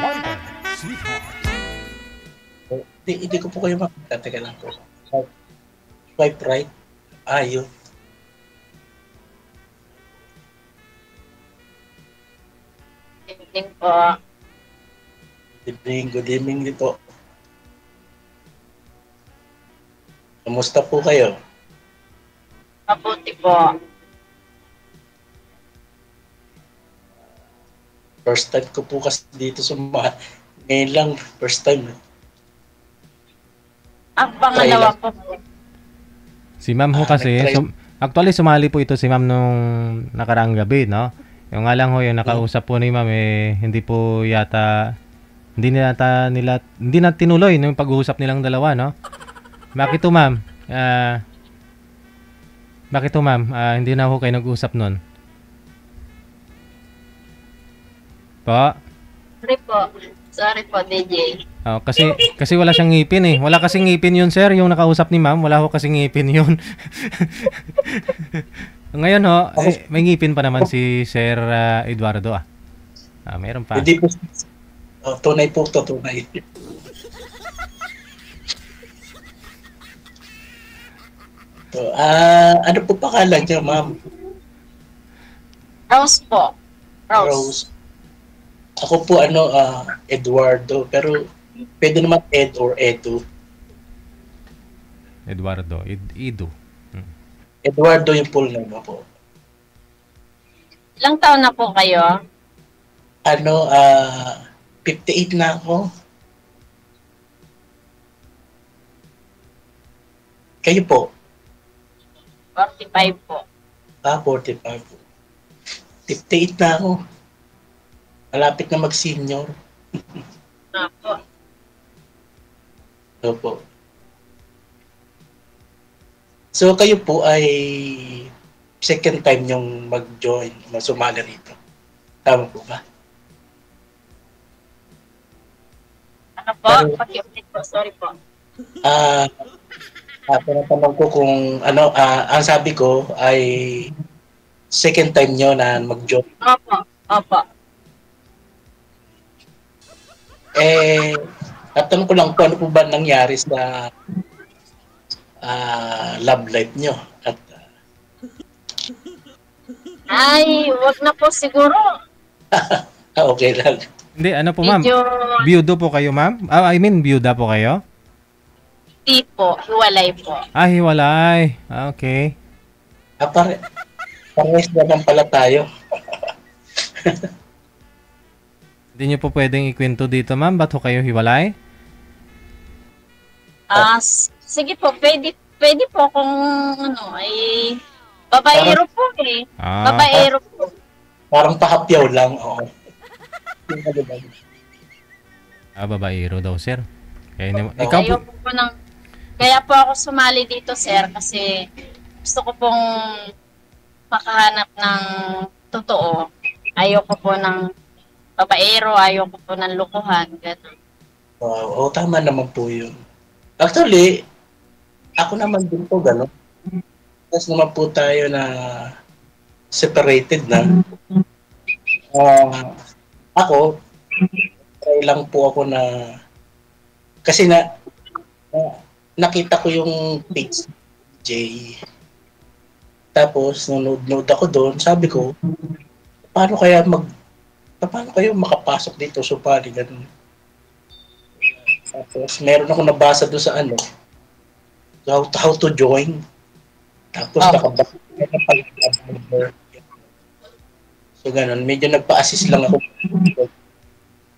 London, sweetheart. Hindi ko po kayo makita. Teka lang po. Swipe right. Yun. Evening po. Good evening din po. Kamusta po kayo? Mabuti po. First time ko po kasi dito sa ngayon lang, first time. Ang pangalawa po. Si ma'am ho kasi, actually sumali po ito si ma'am nung nakaraang gabi, no? Yung nga lang ho, yung nakausap po ni ma'am, hindi po yata, hindi na tinuloy yung pag-uusap nilang dalawa, no? Bakit to ma'am? Hindi na ho kayo nag-usap nun? Po? Sorry po, DJ. Oh, kasi wala siyang ngipin eh. Wala kasing ngipin yun, sir. Yung nakausap ni ma'am, wala ho kasing ngipin yun. Ngayon ho, may ngipin pa naman si Sir Eduardo meron pa. Hindi po. Tunay po to, tunay. So, ano po pangalan niya, ma'am? Rose po. Rose. Ako po Eduardo, pero pwede naman Ed or Edu. Eduardo, Edu. Eduardo yung full name po. Ilang taon na po kayo? 58 na ako. Kayo po? 45 po. 45 po. 58 na ako. Malapit na mag-senior. Opo. Opo. So kayo po ay second time yung mag-join, sumali rito. Tama po ba? Ano po? Paki-update po. Sorry po. Tinatanong ko kung ang sabi ko ay second time nyo na mag-join. Opo. Natanong ko lang po ano po ba nangyari sa love life nyo? At, wag na po siguro. okay lang. Hindi, ano po ma'am? Biyudo po kayo ma'am? Biyuda po kayo? Hindi po, hiwalay po. Hiwalay. Okay. Parehas naman pala tayo. Hindi niyo po pwedeng ikwento dito ma'am, ba't ho kayo hiwalay? Sige po, pwede po kung babaero po eh. Babaero po. Parang pahapyaw lang, oo. Babaero daw sir. Kaya po ako sumali dito sir kasi gusto ko pong makahanap ng totoo. Ayoko po ng babaero, ayoko po ng lukuhan. Ganun. Wow, tama naman po yun. Actually, ako naman din po gano'n. Tapos naman po tayo na separated na. Ako, try lang po ako na kasi nakita ko yung page J. Tapos, nanood ako doon, sabi ko, paano kayo makapasok dito sa Pali, ganun. Tapos, meron ako nabasa doon sa how to join. Tapos, nakabasa. So, ganun. Medyo nagpa-assist lang ako.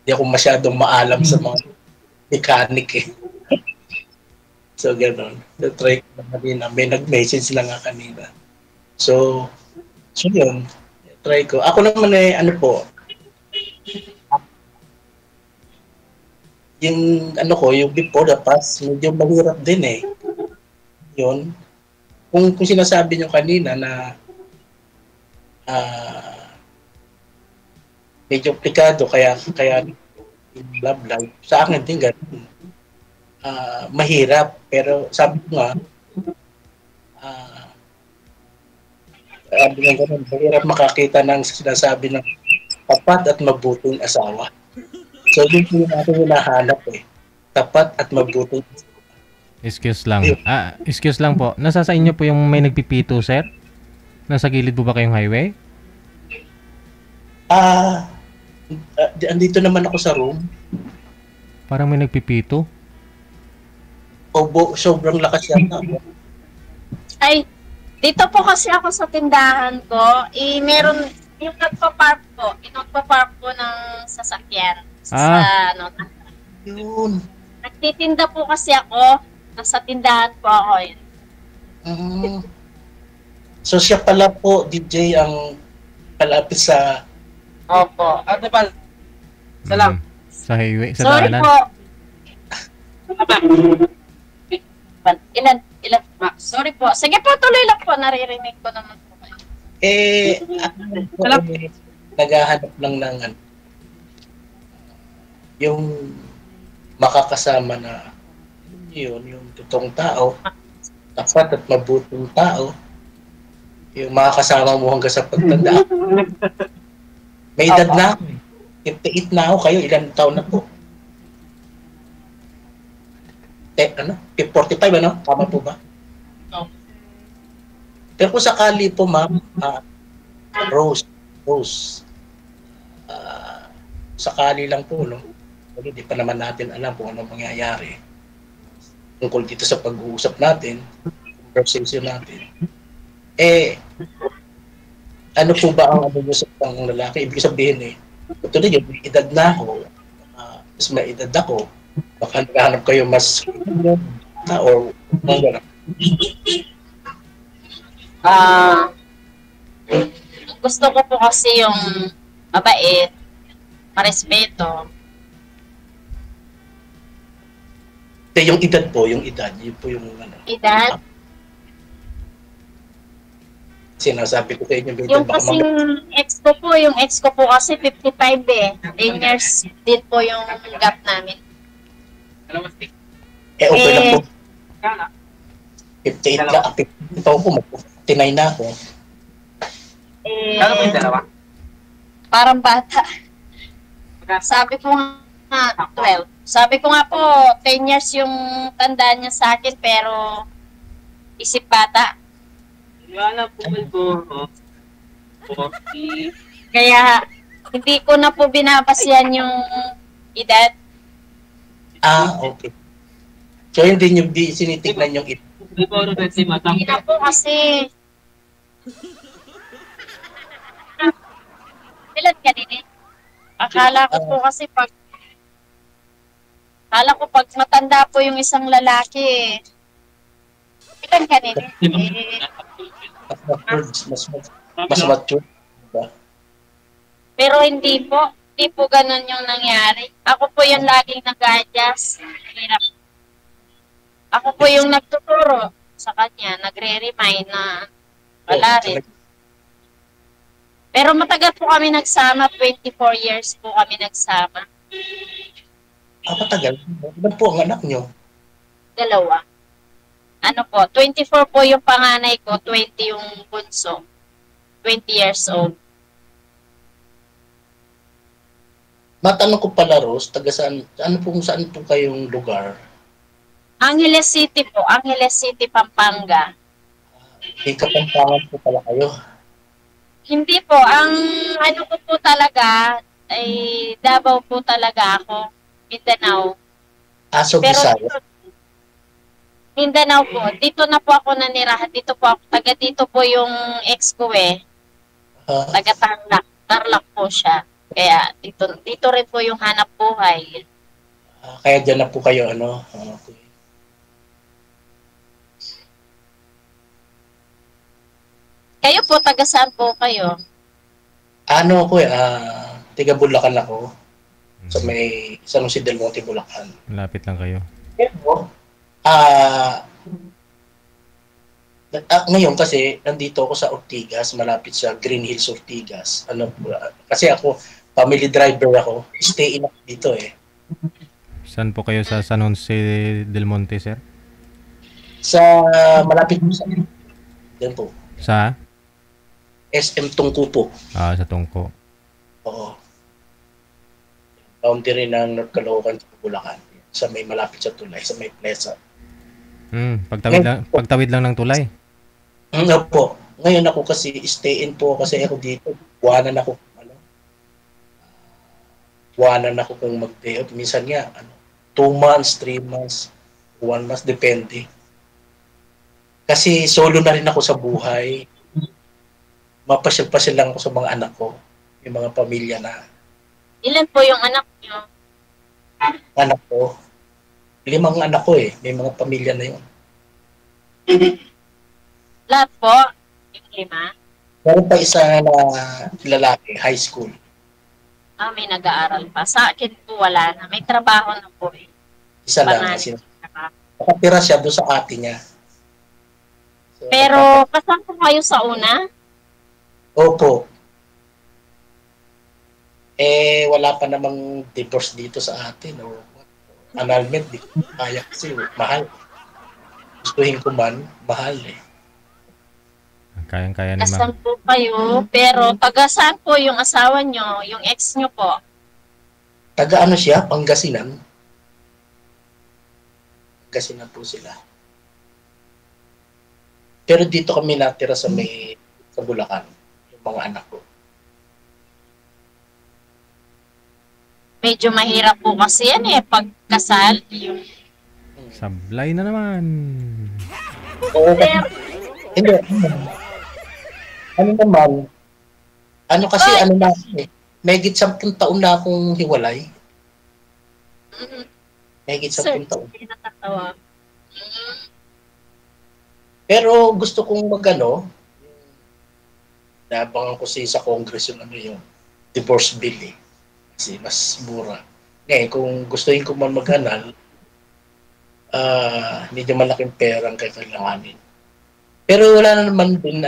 Hindi ako masyadong maalam sa mga mechanic eh. So, ganun. Try ko na kanina. May nag-message lang nga kanina. So yun. Try ko. Ako naman yung yung before the past, medyo mahirap din eh. Yun. Kung sinasabi nyo kanina na medyo aplikado kaya love life. Sa akin din ganun. Mahirap. Pero sabi ko nga, mahirap makakita ng sinasabi ng tapat at mabuting asawa. So, yun po yung ating hinahanap eh. Tapat at mabuti. Excuse lang. Excuse lang po. Nasa sa inyo po yung may nagpipito, sir? Nasa gilid po ba kayong highway? Andito naman ako sa room. Parang may nagpipito. Sobrang lakas yata. Ay, dito po kasi ako sa tindahan ko, meron yung nagpa-park po ng sasakyan. Sa ano, Yun. nagtitinda po kasi ako, nasa tindahan po ako yun. So siya pala po, DJ, ang palapit sa... Opo. Ate Pal, salam. Sa highway, sa Sorry daanan. po. Ilan? Sorry po. Sige po, tuloy lang po. Naririnig ko naman po kayo. Naghahanap lang ng ano, yung makakasama na yung totoong tao, tapat at mabuting tao, yung makakasama mo hanggang sa pagtanda. May edad na ako. 58 na ako. Kayo, ilan taon na po? 45, ano? Tama po ba? Pero kung sakali po, ma'am, Rose, sakali lang po, no? Hindi pa naman natin alam kung ano mangyayari tungkol dito sa pag-uusap natin, conversation natin. Ano po ba ang ano nyo sa isang lalaki? Ibig sabihin tuloy yung edad na ako, mas may edad ako, baka naghahanap kayo mas na or mga gano'n. Gusto ko po kasi yung mabait, marespeto. Yung edad po, yun po yung ano. Edad? Sinasabi ko sa inyo, Yung kasing yung ex ko po kasi 55 eh. 10 years din po yung gap namin. Okay lang po. 58 lang. Ito ako, mag-59 na ako. Kano po yung dalawa? Parang bata. Sabi ko nga, 12. Sabi ko nga po, 10 years yung tanda niya sa akin, pero isip bata. Wala po ko. 40. Kaya, hindi ko na po binabasihan yung edad. Okay. So, hindi nyo sinitignan yung edad. Hindi po rin si Matang. Hindi na po kasi... Ilan ka din eh? Akala ko pag matanda po yung isang lalaki ilan ka din eh? Mas mature. Diba? Pero hindi po ganun yung nangyari. Ako po yung laging nag-adjust. Ako po yung nagtuturo sa kanya, nagre-remind na wala rin. Pero matagal po kami nagsama, 24 years po kami nagsama. Matagal? Ilan po ang anak nyo? 2. Ano po, 24 po yung panganay ko, 20 yung bunso. 20 years old. Matanong ko pala, Rose, saan po kayong lugar? Angeles City po, Angeles City, Pampanga. May Kapampangan po pala kayo. Hindi po, ang ano ko po talaga, ay Davao po talaga ako, Mindanao. So Pero Bisaya. Mindanao po, dito na po ako nanirahan, dito po ako, taga dito po yung ex ko taga Tarlac po siya. Kaya dito rin po yung hanap buhay. Kaya dyan na po kayo, ano? Okay. Kayo po, taga saan po kayo? Ano ako tiga Bulacan ako. So may San Jose del Monte, Bulacan. Malapit lang kayo. Pero, ngayon kasi nandito ako sa Ortigas, malapit sa Green Hills, Ortigas. Kasi ako, family driver ako. Stay in ako dito eh. Saan po kayo sa San Jose del Monte, sir? Sa malapit po sa yan po. Sa? SM Tungku po. Sa Tungko. Oo. boundary ng North Caloocan sa Bulacan. Sa may malapit sa tulay, sa may plaza. Pagtawid lang ng tulay. Ano po, ngayon ako kasi stay in po kasi ako dito. Buwanan ako kung mag-day out. Minsan nga, 2 months, 3 months, 1 month, depende. Kasi solo na rin ako sa buhay. Mapasyal-pasyal lang ako sa mga anak ko. Yung mga pamilya na. Ilan po yung anak niyo? Anak ko. 5 anak ko eh. May mga pamilya na yun. Lahat po? Yung 5? Meron pa isa na lalaki, high school. May nag-aaral pa. Sa akin po wala na. May trabaho na po eh. Isa lang. Panganay. Nakatira siya doon sa ate niya. So, Pero kasama po kayo sa una? Opo. Wala pa namang divorce dito sa atin. O annulment, di ko kaya kasi mahal. Gustuhin ko man, mahal eh. Kayang-kaya ni ma'am. Kasama po kayo. Pero taga saan po yung asawa nyo? Yung ex nyo po? Taga ano siya? Pangasinan. Pangasinan po sila. Pero dito kami natira sa Bulacan. Yung mga anak ko. Medyo mahirap po kasi yan eh. Pagkasal. Yung... Sablay na naman. Oo, hindi. Ano naman? Ano kasi, ano na eh. Megit 10 taon na akong hiwalay. Megit 10 taon. Hindi natatawa. Pero gusto kong nabangan ko sa Congress yung divorce bill eh. Kasi mas mura. Ngayon, kung gustuhin ko man mag-anal, medyo malaking pera ang kailanganin. Pero wala na naman din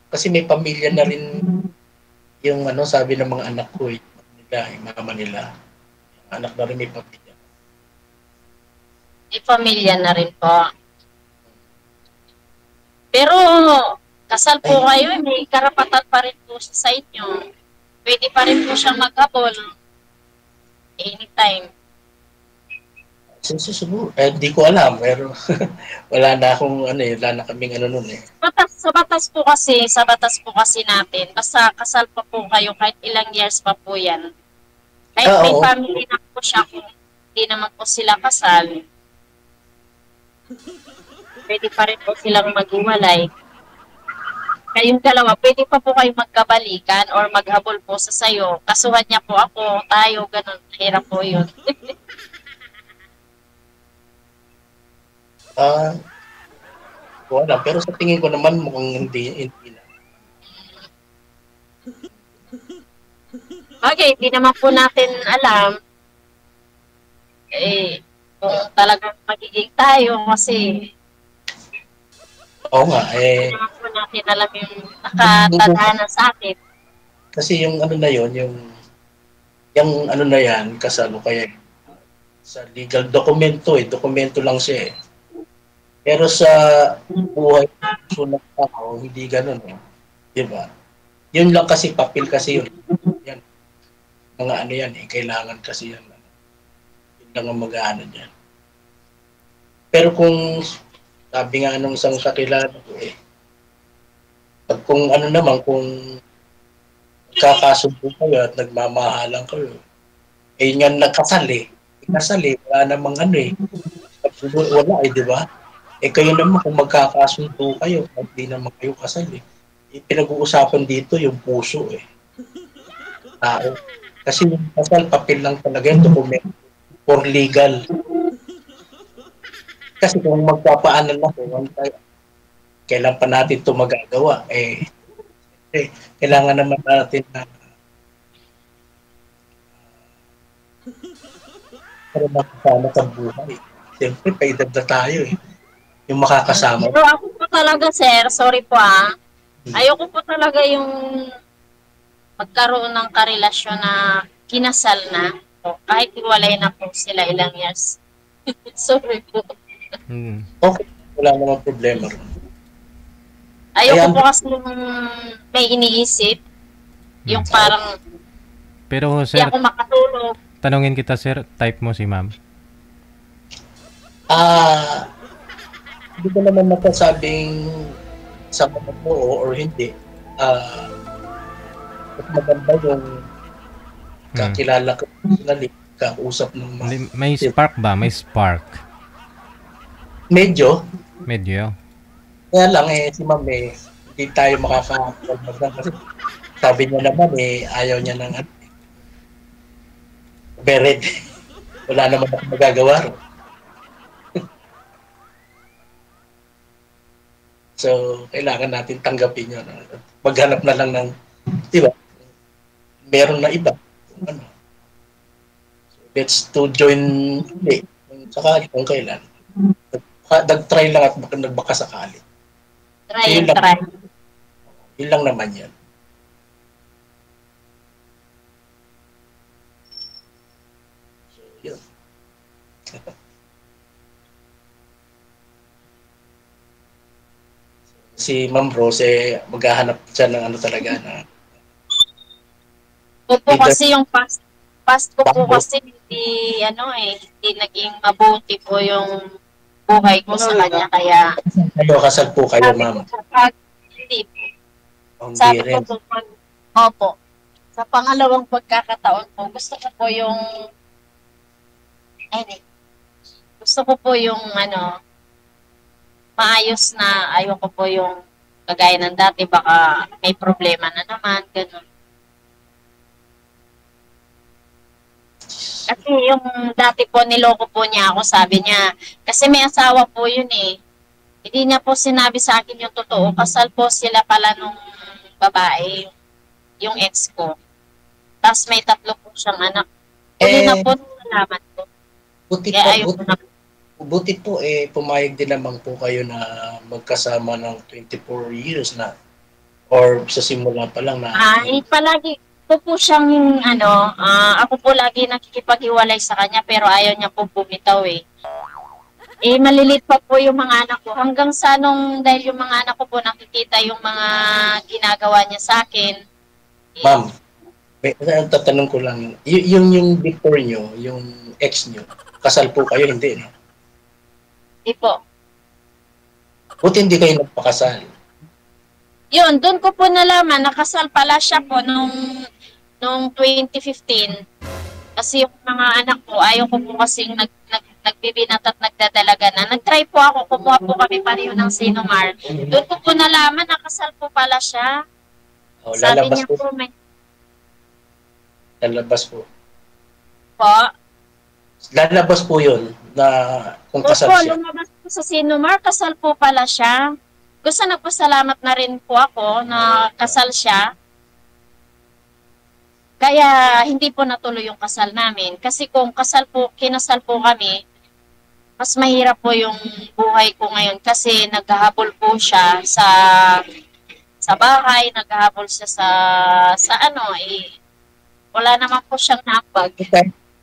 kasi may pamilya na rin yung sabi ng mga anak ko yung mama nila. Yung anak na rin may pamilya. May pamilya na rin po. Pero kasal po kayo, may karapatan pa rin po siya sa inyo. Pwede pa rin po siyang maghabol anytime. Siguro, hindi ko alam, pero wala na akong wala na kaming nun eh. Sa batas po kasi natin, basta kasal pa po kayo kahit ilang years pa po yan. Kahit may family na po siya, kung hindi naman po sila kasal, pwede pa rin po silang maghiwalay. Kayong dalawa, pwede pa po kayo magkabalikan or maghabol po sa sayo. Kasuhan niya po ako, tayo, ganun. Hirap po yun. Wala. Pero sa tingin ko naman mukhang hindi na. Okay, hindi naman po natin alam kung talagang magiging tayo kasi Oo nga, hindi naman po natin alam yung nakatadhana sa atin. Kasi yung na yun, yung na yan, kasalo kaya sa legal dokumento lang siya eh. Pero sa buhay ng tao, hindi ganun eh. Diba? Yun lang kasi, papel kasi yun. Yan. Mga yan eh, kailangan kasi yan. Yun lang ang mag-ano dyan. Pero kung sabi nga nung isang kakilala ko eh, pag kung kung kakasundo kayo at nagmamahalan kayo, yun nga nagkasal eh. Wala namang wala eh, di ba? Kayo naman kung magkakasundo kayo, hindi naman kayo kasal eh. Pinag-uusapan dito yung puso eh. Tao. Kasi yung kasal, papel lang talaga yung dokumento for legal. Kasi kung magpapaanan na kailan pa natin ito magagawa? Kailangan naman natin na para makasama sa buhay. Siyempre, paedad na tayo eh. Yung makakasama. Pero ako po talaga, sir, sorry po ayoko po talaga yung magkaroon ng karelasyon na kinasal na. Kahit iwalay na po sila ilang years. Sorry po. Okay, wala namang problema. Ayoko po kasi may iniisip. Yung parang pero hindi sir, ako makatulog. tatanungin kita, sir, type mo si ma'am. Hindi ko naman masasabing sama mo po or hindi. Mas maganda yung kakilala ko personally, kausap ng mga... May spark ba? May spark. Medyo. Kaya lang si ma'am hindi tayo makaka-contact kasi sabi niya naman ayaw niya ng bered. Wala naman ako magagawa ro. So, kailangan natin tanggapin yun. Maghanap na lang ng, di ba? Meron na iba. Ano? So, let's to join ulit. Sakali kung kailan. Nag-try lang at nagbaka sakali. Try. Yun lang naman yan. So, yun. Si Ma'am Rose, maghahanap siya ng ano talaga na... Opo, kasi yung past ko po kasi hindi naging mabuti po yung buhay ko sa kanya, kaya... Kasal po kayo, ma'am? Hindi po. Sabi ko po, opo, sa pangalawang pagkakataon po, gusto ko po yung maayos na, ayoko po yung kagaya ng dati, baka may problema na naman, gano'n. Kasi yung dati po, niloko po niya ako, sabi niya, kasi may asawa po yun Hindi niya po sinabi sa akin yung totoo, kasal po sila pala nung babae, yung ex ko. Tapos may 3 po siyang anak. Uli na po nalaman ko. Buti po pumayag din naman po kayo na magkasama ng 24 years na or sa simula pa lang na palagi po siyang ako po lagi nakikipaghiwalay sa kanya pero ayaw niya po bumitaw malilit pa po yung mga anak ko hanggang sa dahil yung mga anak ko po nakikita yung mga ginagawa niya sa akin. Ma'am, tatanong ko lang, yung before nyo, yung ex nyo, kasal po kayo, hindi, no? Hindi po. Buti hindi kayo nagpakasal? Yun, doon ko po nalaman, nakasal pala siya po nung 2015. Kasi yung mga anak ko, ayaw ko po kasing nagbibinat at nagdadalaga na. Nag-try po ako, kumuha po kami pareho ng Sinomar. Doon ko po nalaman, nakasal po pala siya. Sabi niya po, lalabas po. Po? Lalabas po yun na kung kasal siya. Lumabas po sa Sinomar, kasal po pala siya. Gusto nagpasalamat na rin po ako na kasal siya. Kaya hindi po natuloy yung kasal namin. Kasi kung kinasal po kami, mas mahirap po yung buhay ko ngayon kasi naghahabol po siya sa bahay, naghahabol siya wala naman po siyang naambag.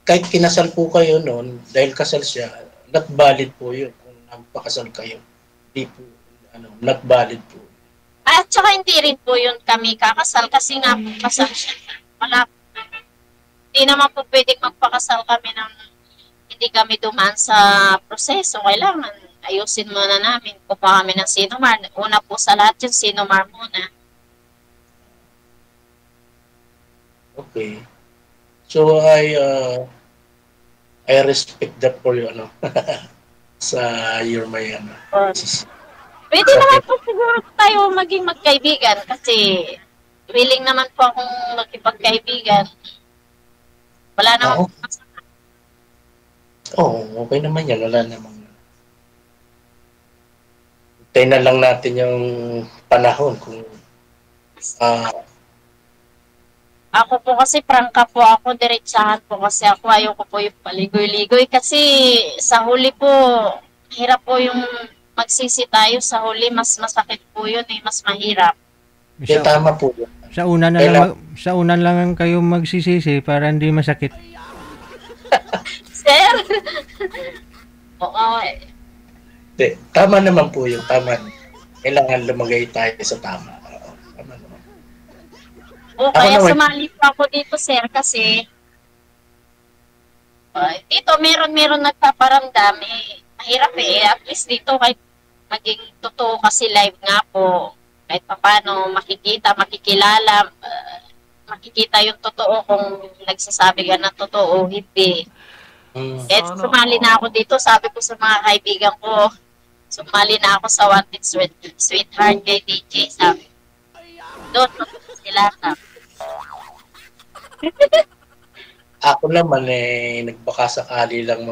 Kahit kinasal po kayo noon, dahil kasal siya, not valid po yun kung nagpakasal kayo. Hindi po, not valid po. At saka hindi rin po yun kami kakasal kasi nga kasal siya. Hindi naman po pwedeng magpakasal kami ng hindi kami dumaan sa proseso. Kailangan ayusin muna namin. Kupa kami ng Sinomar. Una po sa lahat yung Sinomar muna. Okay. So I respect that for you, sa your may Pwede naman po siguro tayo maging magkaibigan kasi willing naman po akong magkipagkaibigan. Wala naman po masama. Okay naman yan. Wala naman. Hintayin na lang natin yung panahon kung ako po kasi prangka po ako, diretsahan po kasi ako. Ayoko po yung paligoy-ligoy kasi sa huli po, hirap po yung magsisi tayo sa huli. Mas masakit po yun mas mahirap. Tama po yun. Sa una lang kayo magsisisi para hindi masakit. Sir? Oo. Tama naman po yun. Tama. Kailangan lumagay tayo sa tama. Tama naman. Kaya sumali po ako dito, sir, kasi Dito, meron nagpaparamdam. Mahirap At least dito, kahit maging totoo kasi live nga po. Kahit paano, makikilala, makikita yung totoo kung nagsasabi ka ng totoo o hindi. Sumali na ako dito, sabi ko sa mga kaibigan ko, sumali na ako sa Wanted Sweetheart kay DJ, sabi. Doon, sila, sabi. Ako naman nagbaka sakali lang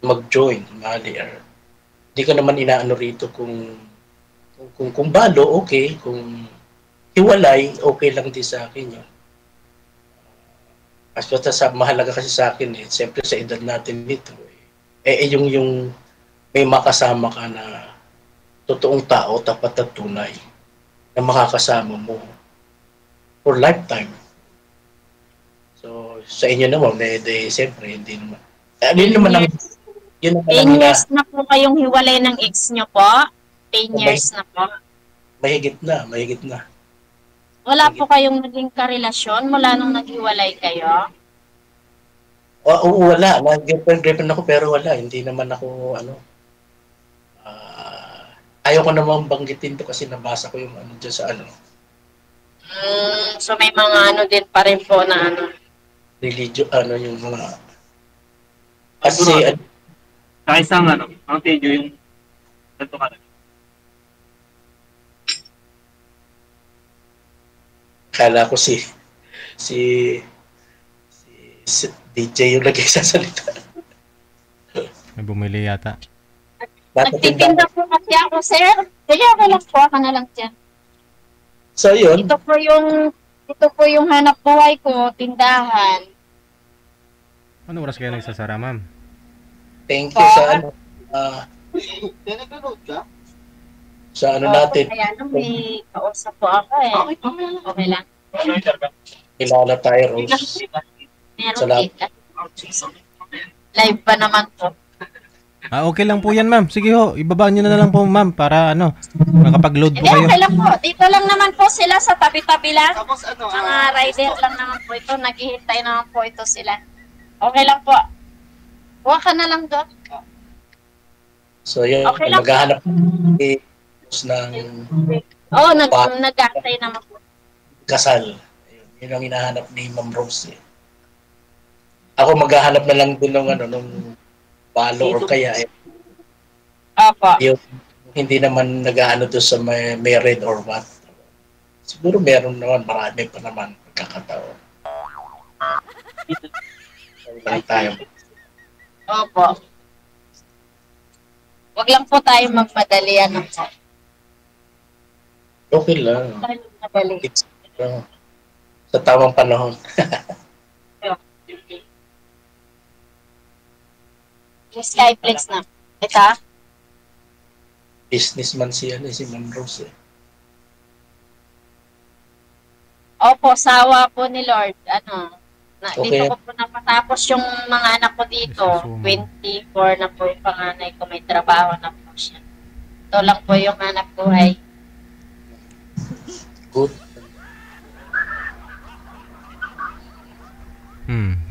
mag-join, hindi ko naman inaano rito kung balo, okay, kung hiwalay, okay lang din sa akin yun. Basta mahalaga kasi sa akin siyempre sa edad natin dito yung may makasama ka na totoong tao, tapat at tunay na makakasama mo for lifetime. So sa inyo naman, siyempre hindi naman. Yun naman ang 10 years na po kayong hiwalay ng ex nyo po? 10 years na po? Mahigit na. Wala po kayong naging karelasyon mula nung naghiwalay kayo? Oo, wala. Girlfriend ako pero wala. Hindi naman ako, ayaw ko naman banggitin to kasi nabasa ko yung dyan sa So may mga din pa rin po na religion, yung mga, kasi, Sa isang ang tejo yung ganito ka na. kala ko si DJ yung lagay sa salita. May bumili yata. Nagtitinda po kasi ako, sir. Sige, okay lang po. Ako na lang dyan. So, yun. Ito po yung hanap buhay ko, tindahan. Ano oras kayo nagsasara, ma'am? Thank you sa sa natin. Kaya may kausap po ako Okay lang. Kilala tayo, Rose. Meron Salamat. Live pa naman po. Okay lang po yan, ma'am. Sige ho, ibaba nyo na lang po, ma'am, para makapag-load po Hindi, kayo. okay lang po. Dito lang naman po sila sa tabi-tabi lang. Mga rider lang naman po ito. Naghihintay naman po ito sila. Okay lang po. Huwag ka na lang doon. So, yun. Okay lang. Maghahanap ng Oo, nag-aktay naman po. kasal. Yun ang hinahanap ni Ma'am Rose. Ako maghahanap na lang din ng balo or kaya Opo. yung hindi naman nag-aano doon sa may red or what. Siguro meron naman, marami pa naman pagkakataon. Lang tayo. Opo. Wag lang po tayo magmadali Okay lang. Madali. Sa tamang panahon. Skyflex na. Ito? Businessman si Ma'am Rose. Opo, sawa po ni Lord. Okay. Dito ko po napatapos yung mga anak ko dito. 24 na po yung panganay ko. May trabaho na po siya. Ito lang po yung anak ko ay. Good.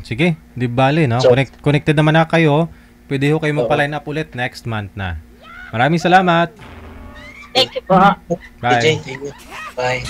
Sige, di bali, no? So, Connected naman na kayo. Pwede ho kayo magpa-line up ulit next month na. Maraming salamat. Thank you po. Bye. DJ, thank you. Bye.